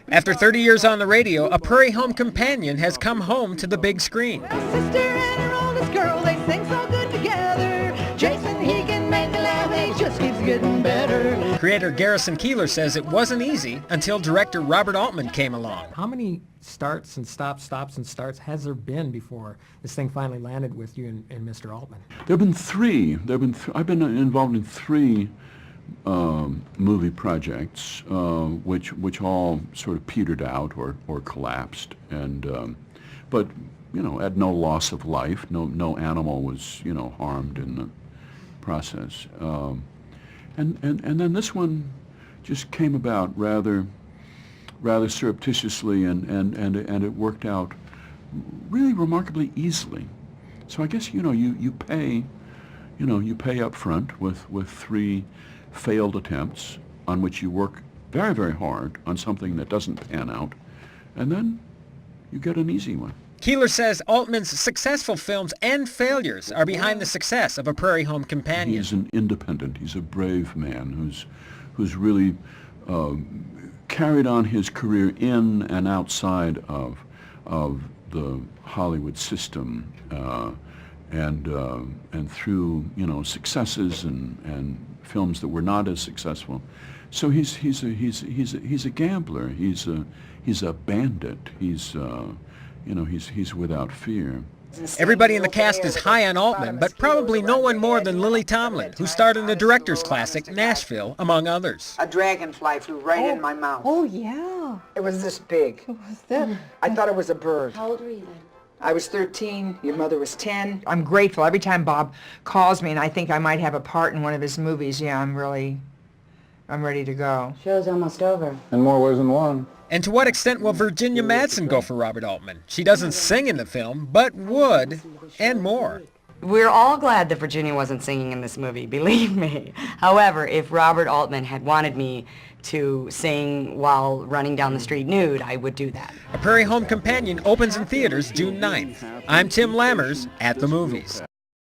After 30 years on the radio, a Prairie Home Companion has come home to the big screen. Sister and her oldest girl, they sing so good together. Jason, he can make me laugh, he just keeps getting better. Creator Garrison Keillor says it wasn't easy until director Robert Altman came along. How many starts and stops and starts has there been before this thing finally landed with you and Mr. Altman? There have been three. I've been involved in three movie projects, which all sort of petered out or collapsed, and but at no loss of life. No animal was harmed in the process, and then this one just came about rather surreptitiously, and it worked out really remarkably easily. So I guess you pay up front with three failed attempts on which you work very, very hard on something that doesn't pan out, and then you get an easy one. Keillor says Altman's successful films and failures are behind the success of A Prairie Home Companion. He's an independent. He's a brave man who's really carried on his career in and outside of the Hollywood system, and through successes and films that were not as successful. So he's a gambler. He's a bandit. He's without fear. Everybody in the cast is high on Altman, but probably no one more than Lily Tomlin, who starred in the director's classic Nashville, among others. A dragonfly flew right in my mouth. Oh, yeah. It was this big. What was that? I thought it was a bird. How old were you then? I was 13. Your mother was 10. I'm grateful. Every time Bob calls me and I think I might have a part in one of his movies, I'm ready to go. Show's almost over. In more ways than one. And to what extent will Virginia Madsen go for Robert Altman? She doesn't sing in the film, but would, and more. We're all glad that Virginia wasn't singing in this movie, believe me. However, if Robert Altman had wanted me to sing while running down the street nude, I would do that. A Prairie Home Companion opens in theaters June 9th. I'm Tim Lammers at the movies.